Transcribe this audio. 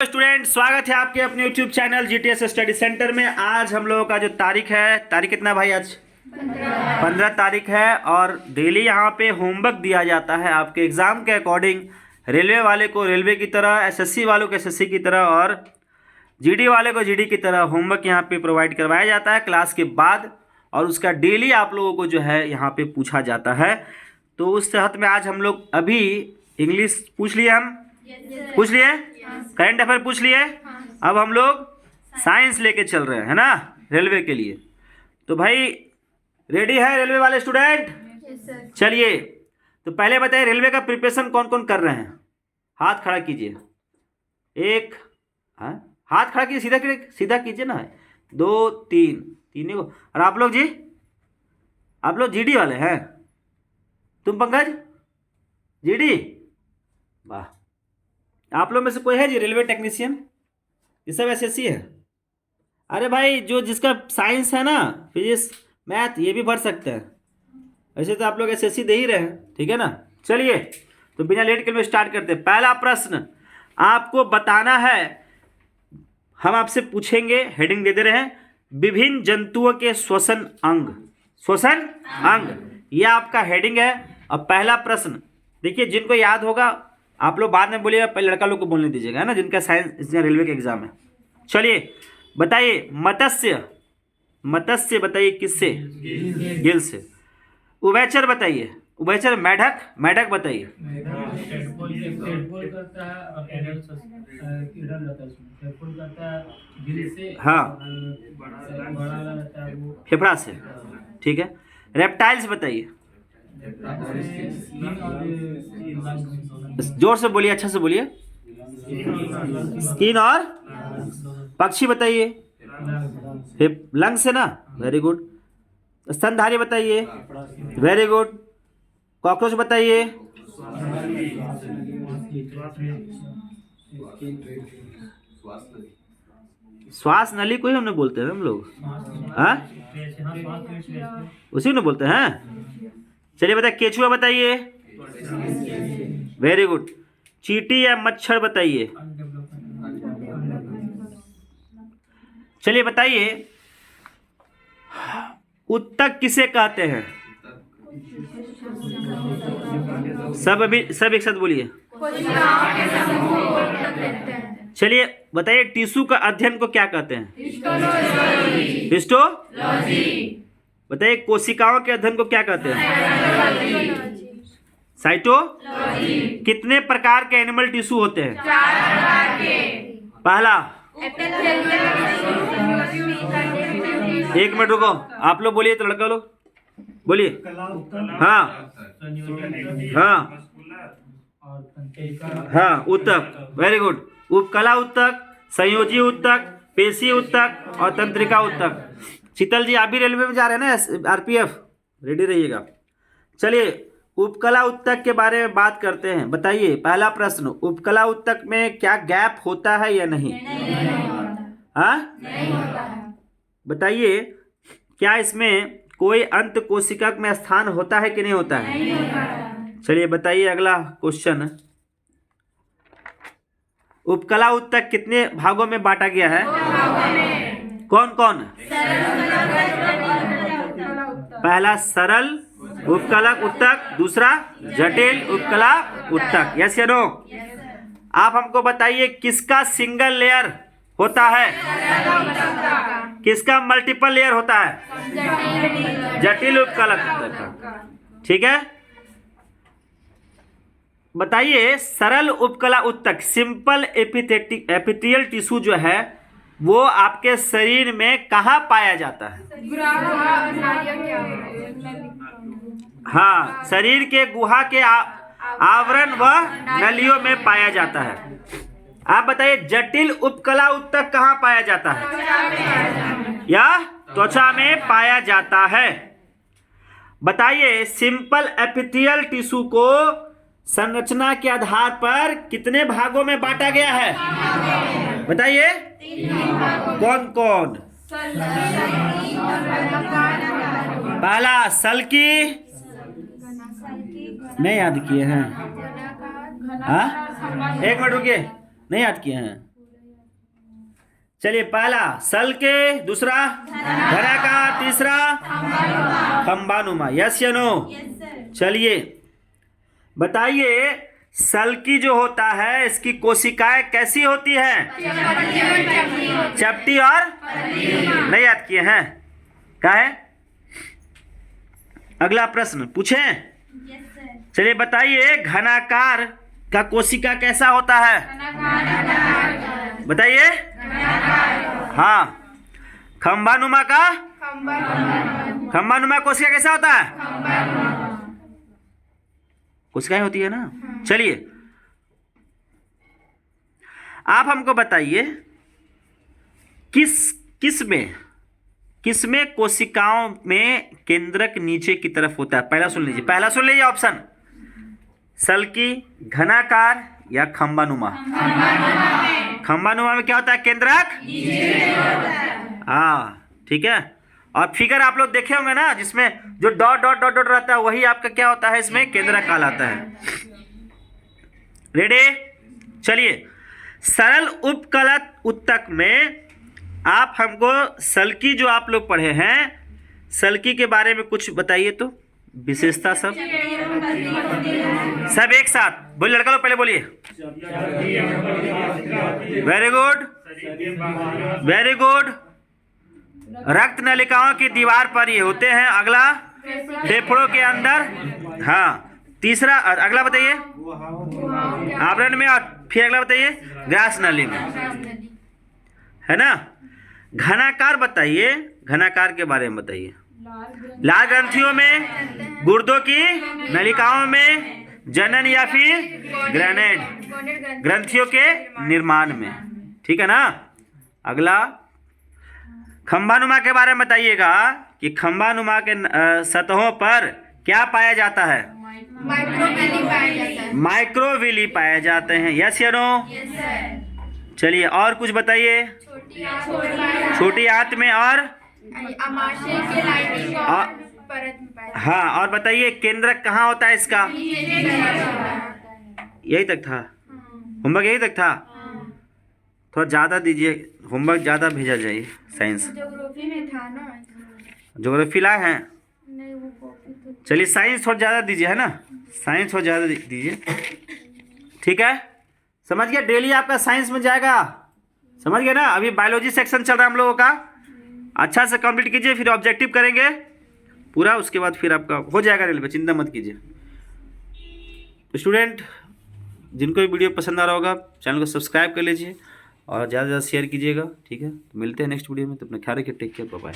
Student, स्वागत है आपके अपने YouTube channel GTS study centre में। आज हम लोगों का जो तारीख है, तारीख कितना भाई? आज 15 तारीख है और डेली यहाँ पे होमवर्क दिया जाता है आपके एग्ज़ाम के अकॉर्डिंग। रेलवे वाले को रेलवे की तरह, SSC वालों को SSC की तरह और GD वाले को GD की तरह होमवर्क यहाँ पे प्रोवाइड करवाया जाता है क्लास के बाद, और उसका डेली आप लोगों को जो है यहाँ पे पूछा जाता है। तो उस तहत में आज हम लोग अभी इंग्लिश पूछ लिए, पूछ लिए, करंट अफेयर पूछ लिए। अब हम लोग साइंस लेके चल रहे हैं ना रेलवे के लिए। तो भाई रेडी है रेलवे वाले स्टूडेंट? चलिए, तो पहले बताइए रेलवे का प्रिपरेशन कौन कौन कर रहे हैं? हाथ खड़ा कीजिए। एक, हाथ खड़ा कीजिए, सीधा कीजिए ना। 2 3 तीन को। और आप लोग जी, आप लोग GD वाले हैं? तुम पंकज GD? वाह। आप लोग में से कोई है जी रेलवे टेक्नीशियन? ये सब SSC है। अरे भाई, जो जिसका साइंस है ना, फिजिक्स मैथ, ये भी भर सकते हैं। ऐसे तो आप लोग SSC दे ही रहे हैं, ठीक है ना। चलिए, तो बिना लेट के में स्टार्ट करते हैं। पहला प्रश्न आपको बताना है, हम आपसे पूछेंगे, हेडिंग दे रहे हैं, विभिन्न जंतुओं के श्वसन अंग। श्वसन अंग, ये आपका हेडिंग है। और पहला प्रश्न देखिए, जिनको याद होगा आप लोग बाद में बोलिएगा, पहले लड़का लोग को बोलने दीजिएगा, है ना, जिनका साइंस रेलवे का एग्जाम है। चलिए बताइए, मत्स्य, मत्स्य बताइए किससे? गिल से। उभयचर बताइए, उभयचर मेढक, मेढक बताइए। हाँ, फेफड़ा से, ठीक है। रेप्टाइल्स बताइए, जोर से बोलिए, अच्छा से बोलिए। स्किन और पक्षी बताइए, लंग से ना, वेरी गुड। स्तनधारी बताइए, वेरी गुड। कॉकरोच बताइए, श्वास नली को ही हमने बोलते हैं हम लोग, हाँ, उसी को बोलते हैं। चलिए बताइए, केचुआ बताइए, वेरी गुड। चींटी या मच्छर बताइए। चलिए बताइए, उत्तक किसे कहते हैं? सब एक साथ बोलिए। चलिए बताइए, टिश्यू का अध्ययन को क्या कहते हैं? हिस्टोलॉजी। बताइए, कोशिकाओं के अध्ययन को क्या कहते हैं? साइटोलॉजी। कितने प्रकार के एनिमल टिश्यू होते हैं? 4 प्रकार के। पहला, एक मिनट रुको, आप लोग बोलिए, तो लड़का लोग बोलिए। हाँ हाँ हाँ, उत्तक, वेरी गुड। उपकला उत्तक, संयोजी उत्तक, पेशी उत्तक और तंत्रिका उत्तक। शीतल जी, आप भी रेलवे में जा रहे हैं ना, RPF, रेडी रहिएगा। चलिए, उपकला उत्तक के बारे में बात करते हैं। बताइए, पहला प्रश्न, उपकला उत्तक में क्या गैप होता है या नहीं? हाँ, नहीं होता है। बताइए, क्या इसमें कोई अंत कोशिका में स्थान होता है कि नहीं होता है? नहीं होता है। चलिए बताइए, अगला क्वेश्चन, उपकला उत्तक कितने भागों में बांटा गया है? 2 भागों में। कौन कौन? पहला सरल उपकला उत्तक, दूसरा जटिल उपकला उत्तक। यस या नो? आप हमको बताइए, किसका सिंगल लेयर होता है? किसका मल्टीपल लेयर होता है? जटिल उपकला उत्तक का, ठीक है। बताइए, सरल उपकला उत्तक, सिंपल एपिथेलियल टिश्यू जो है, वो आपके शरीर में कहाँ पाया जाता है? हाँ, शरीर के गुहा के आवरण व नलियों में पाया जाता है। आप बताइए, जटिल उपकला उत्तक कहाँ पाया जाता है? या त्वचा में पाया जाता है। बताइए, सिंपल एपिथेलियल टिश्यू को संरचना के आधार पर कितने भागों में बांटा गया है? बताइए, 3 कौन कौन? पहला सल्की, नहीं याद किए हैं? हाँ, एक मिनट रुकिए, नहीं याद किए हैं? चलिए, पहला सल के, दूसरा घनाकार, तीसरा खंबानुमा। यस या नो? चलिए बताइए, सल्की जो होता है इसकी कोशिकाएं कैसी होती हैं? चपटी और नहीं याद किए हैं? क्या है? अगला प्रश्न पूछें। चलिए बताइए, घनाकार का कोशिका कैसा होता है? बताइए। हाँ, खंबानुमा का? खंबानुमा कोशिका कैसा होता है? कोशिकाएं होती है ना। चलिए आप हमको बताइए, किस में कोशिकाओं में केंद्रक नीचे की तरफ होता है? पहला सुन लीजिए ऑप्शन, सल्की, घनाकार या खंबानुमा। खंबानुमा में क्या होता है? केंद्रक हाँ, ठीक है। और फिगर आप लोग देखे होंगे ना, जिसमें जो डॉट डॉट डॉट डॉट रहता है वही आपका क्या होता है? इसमें केंद्रक कहलाता है। रेडी? चलिए, सरल उपकलत उत्तक में आप हमको सल्की जो आप लोग पढ़े हैं, सल्की के बारे में कुछ बताइए तो, विशेषता सब एक साथ बोलिए। लड़का लोग पहले बोलिए। Very good, very good. रक्त नलिकाओं की दीवार पर ये होते हैं। अगला, फेफड़ों के अंदर। हाँ, तीसरा, अगला बताइए, आवरण में। और फिर अगला बताइए, ग्रास नली में, है ना। घनाकार बताइए, घनाकार के बारे में बताइए। लाल ग्रंथियों में, गुर्दों की नलिकाओं में, जनन या फिर ग्रेनेड ग्रंथियों के निर्माण में, ठीक है ना। अगला, खंबानुमा के बारे में बताइएगा कि खंबानुमा के सतहों पर क्या पाया जाता है? माइक्रोविली पाए जाते हैं। यस या नो? चलिए और कुछ बताइए। छोटी आंत में और हाँ, और बताइए केंद्रक कहाँ होता है इसका? यही तक था होमवर्क, यही तक था। थोड़ा ज़्यादा दीजिए, होमवर्क ज़्यादा भेजा जाइए। साइंस ज्योग्राफी में था ना, ज्योग्राफी लाए हैं। चलिए साइंस थोड़ा ज़्यादा दीजिए, है ना, साइंस थोड़ा ज़्यादा दीजिए, ठीक है। समझ गया? डेली आपका साइंस में जाएगा, समझ गए ना। अभी बायोलॉजी सेक्शन चल रहा है हम लोगों का, अच्छा से कंप्लीट कीजिए, फिर ऑब्जेक्टिव करेंगे पूरा, उसके बाद फिर आपका हो जाएगा रेलवे, चिंता मत कीजिए। तो स्टूडेंट, जिनको भी वीडियो पसंद आ रहा होगा चैनल को सब्सक्राइब कर लीजिए और ज़्यादा से ज़्यादा शेयर कीजिएगा, ठीक है। तो मिलते हैं नेक्स्ट वीडियो में, तो अपना ख्याल रखिए, टेक केयर, बाय बाय।